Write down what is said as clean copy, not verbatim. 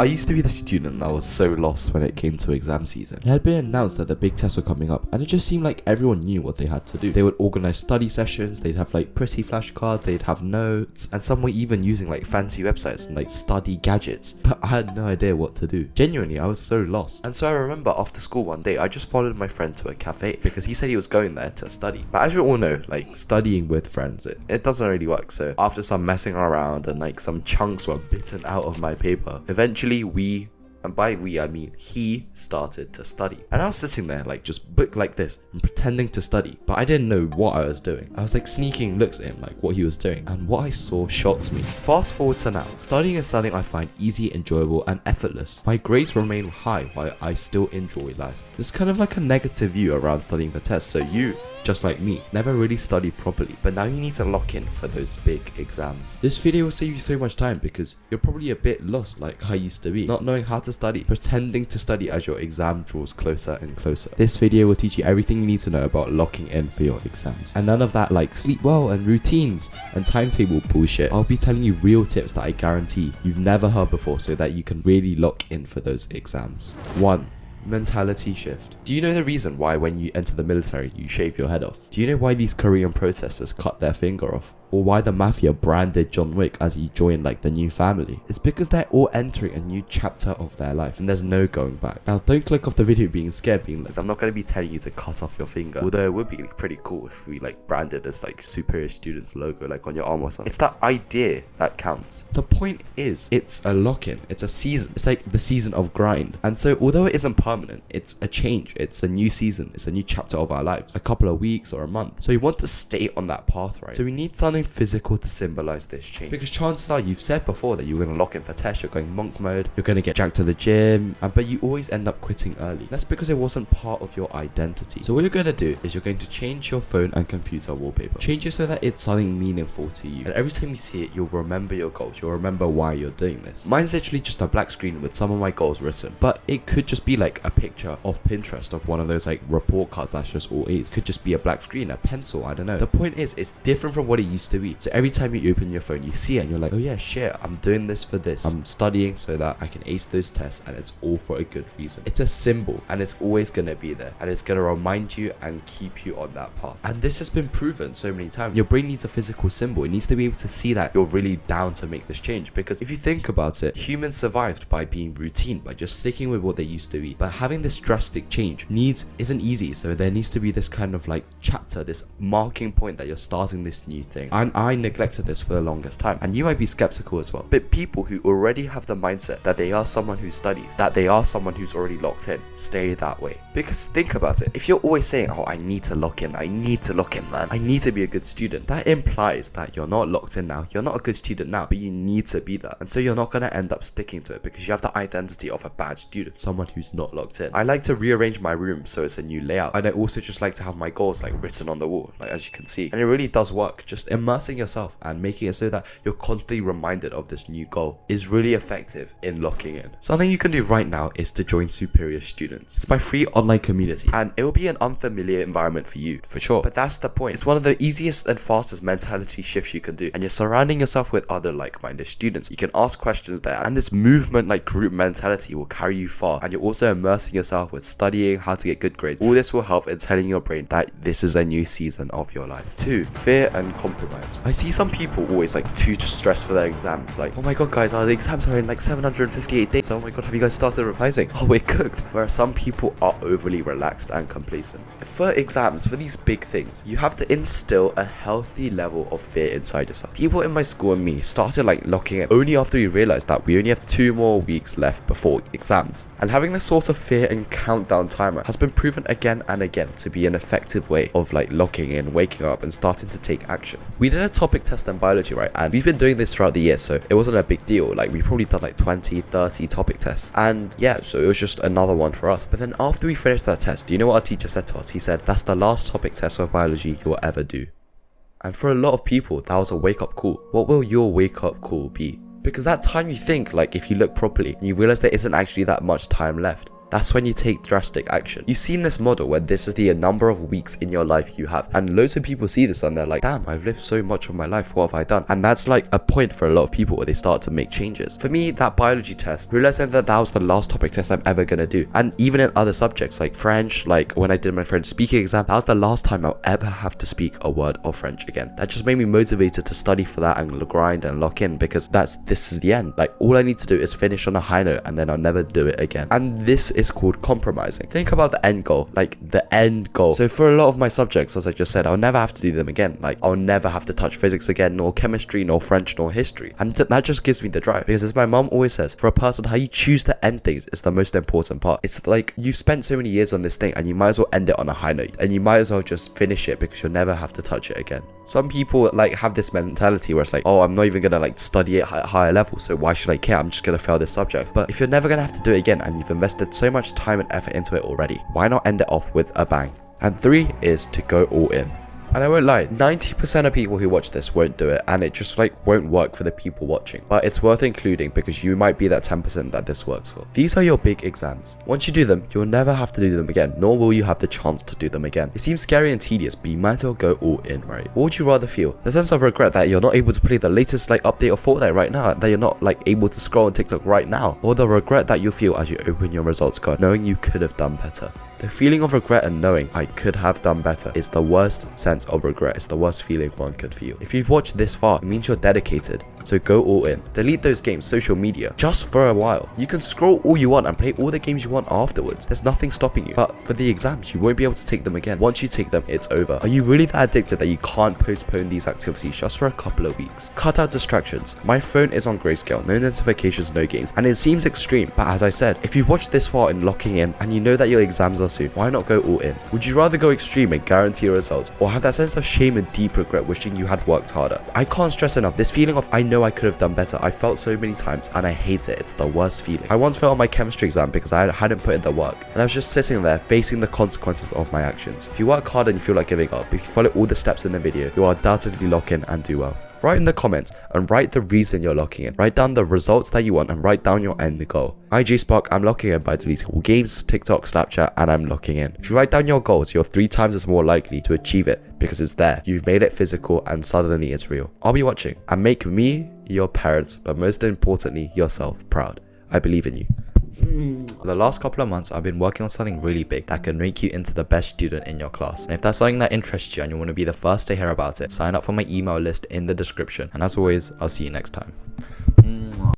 I used to be the student that was so lost when it came to exam season. It had been announced that the big tests were coming up, and it just seemed like everyone knew what they had to do. They would organize study sessions, they'd have like pretty flashcards, they'd have notes, and some were even using like fancy websites and like study gadgets. But I had no idea what to do. Genuinely, I was so lost. And so I remember after school one day, I just followed my friend to a cafe because he said he was going there to study. But as you all know, like studying with friends, it doesn't really work. So after some messing around and like some chunks were bitten out of my paper, eventually and by we I mean he started to study. And I was sitting there like just book like this and pretending to study, but I didn't know what I was doing. I was like sneaking looks at him like what he was doing, and what I saw shocked me. Fast forward to now, studying is something I find easy, enjoyable and effortless. My grades remain high while I still enjoy life. There's kind of like a negative view around studying for tests, so you, just like me, never really studied properly, but now you need to lock in for those big exams. This video will save you so much time because you're probably a bit lost like I used to be, not knowing how to study, pretending to study as your exam draws closer and closer. This video will teach you everything you need to know about locking in for your exams, and none of that like sleep well and routines and timetable bullshit. I'll be telling you real tips that I guarantee you've never heard before so that you can really lock in for those exams. 1. Mentality shift. Do you know the reason why when you enter the military you shave your head off? Do you know why these Korean protesters cut their finger off? Or why the mafia branded John Wick as he joined like the new family? It's because they're all entering a new chapter of their life and there's no going back. Now don't click off the video being scared, being like, I'm not going to be telling you to cut off your finger, although it would be like, pretty cool if we like branded as like superior students logo like on your arm or something. It's that idea that counts. The point is, it's a lock-in, it's a season, it's like the season of grind. And so although it isn't permanent, it's a change, it's a new season, it's a new chapter of our lives, a couple of weeks or a month. So we want to stay on that path, right? So we need something physical to symbolize this change, because chances are you've said before that you're going to lock in for tests, you're going monk mode, you're going to get jacked to the gym, but you always end up quitting early. That's because it wasn't part of your identity. So what you're going to do is you're going to change your phone and computer wallpaper, change it so that it's something meaningful to you, and every time you see it you'll remember your goals, you'll remember why you're doing this. Mine's literally just a black screen with some of my goals written, but it could just be like a picture of Pinterest of one of those like report cards that's just all A's. Could just be a black screen, a pencil, I don't know. The point is, it's different from what it used to be. So every time you open your phone you see it and you're like, oh yeah, shit, I'm doing this for this, I'm studying so that I can ace those tests, and it's all for a good reason. It's a symbol and it's always gonna be there, and it's gonna remind you and keep you on that path. And this has been proven so many times. Your brain needs a physical symbol. It needs to be able to see that you're really down to make this change, because if you think about it, humans survived by being routine, by just sticking with what they used to be. But having this drastic change isn't easy, so there needs to be this kind of like chapter, this marking point that you're starting this new thing. And I neglected this for the longest time, and you might be skeptical as well, but people who already have the mindset that they are someone who studies, that they are someone who's already locked in, stay that way. Because think about it, if you're always saying, oh, I need to lock in, man, I need to be a good student, that implies that you're not locked in now, you're not a good student now, but you need to be that. And so you're not going to end up sticking to it because you have the identity of a bad student, someone who's not locked in. I like to rearrange my room so it's a new layout, and I also just like to have my goals like written on the wall, like as you can see, and it really does work. Just immersing yourself and making it so that you're constantly reminded of this new goal is really effective in locking in. Something you can do right now is to join Superior Students. It's my free online community, and it will be an unfamiliar environment for you, for sure, but that's the point. It's one of the easiest and fastest mentality shifts you can do, and you're surrounding yourself with other like-minded students. You can ask questions there, and this movement like group mentality will carry you far, and you're also immersing yourself with studying, how to get good grades. All this will help in telling your brain that this is a new season of your life. 2. Fear and compromise. I see some people always like too stressed for their exams, like, oh my god guys, our exams are in like 758 days, oh my god, have you guys started revising? Oh, we're cooked. Whereas some people are overly relaxed and complacent. For exams, for these big things, you have to instill a healthy level of fear inside yourself. People in my school and me started like locking in only after we realized that we only have 2 more weeks left before exams, and having this sort of fear and countdown timer has been proven again and again to be an effective way of like locking in, waking up and starting to take action. We did a topic test in biology, right, and we've been doing this throughout the year, so it wasn't a big deal. Like we probably done like 20-30 topic tests, and yeah, so it was just another one for us. But then after we finished that test, do you know what our teacher said to us? He said, that's the last topic test for biology you'll ever do. And for a lot of people that was a wake-up call. What will your wake-up call be? Because that time you think, like, if you look properly, you realize there isn't actually that much time left. that's when you take drastic action. You've seen this model where this is the number of weeks in your life you have, and loads of people see this and they're like, damn, I've lived so much of my life, what have I done? And that's like a point for a lot of people where they start to make changes. For me, that biology test, realizing that that was the last topic test I'm ever gonna do, and even in other subjects like French, like when I did my French speaking exam, that was the last time I'll ever have to speak a word of French again. That just made me motivated to study for that and grind and lock in, because this is the end. Like, all I need to do is finish on a high note and then I'll never do it again. And this is called compromising. Think about the end goal, like the end goal. So for a lot of my subjects, as I just said, I'll never have to do them again. Like, I'll never have to touch physics again, nor chemistry, nor French, nor history. And that just gives me the drive, because as my mom always says, for a person, how you choose to end things is the most important part. It's like, you've spent so many years on this thing and you might as well end it on a high note, and you might as well just finish it because you'll never have to touch it again. Some people like have this mentality where it's like, oh, I'm not even gonna like study it at a higher level, so why should I care? I'm just gonna fail this subject. But if you're never gonna have to do it again and you've invested so much time and effort into it already, why not end it off with a bang? And 3 is to go all in. And I won't lie, 90% of people who watch this won't do it, and it just like won't work for the people watching. But it's worth including because you might be that 10% that this works for. These are your big exams. Once you do them, you'll never have to do them again, nor will you have the chance to do them again. It seems scary and tedious, but you might as well go all in, right? What would you rather feel? The sense of regret that you're not able to play the latest like update of Fortnite right now, that you're not like able to scroll on TikTok right now, or the regret that you feel as you open your results card, knowing you could have done better. The feeling of regret and knowing I could have done better is the worst sense of regret. It's the worst feeling one could feel. If you've watched this far, it means you're dedicated. So go all in. Delete those games, social media, just for a while. You can scroll all you want and play all the games you want afterwards. There's nothing stopping you. But for the exams, you won't be able to take them again. Once you take them, it's over. Are you really that addicted that you can't postpone these activities just for a couple of weeks? Cut out distractions. My phone is on grayscale, no notifications, no games, and it seems extreme, but as I said, if you've watched this far in locking in and you know that your exams are soon, why not go all in? Would you rather go extreme and guarantee your results, or have that sense of shame and deep regret wishing you had worked harder? I can't stress enough, this feeling of I know I could have done better, I felt so many times and I hate it. It's the worst feeling. I once failed my chemistry exam because I hadn't put in the work, and I was just sitting there facing the consequences of my actions. If you work hard and you feel like giving up, if you follow all the steps in the video, you will undoubtedly lock in and do well. Write in the comments and write the reason you're locking in. Write down the results that you want and write down your end goal. IG Spark, I'm locking in by deleting all games, TikTok, Snapchat, and I'm locking in. If you write down your goals, you're 3 times as more likely to achieve it because it's there. You've made it physical and suddenly it's real. I'll be watching and make me, your parents, but most importantly, yourself proud. I believe in you. For the last couple of months, I've been working on something really big that can make you into the best student in your class. And if that's something that interests you and you want to be the first to hear about it, sign up for my email list in the description. And as always, I'll see you next time.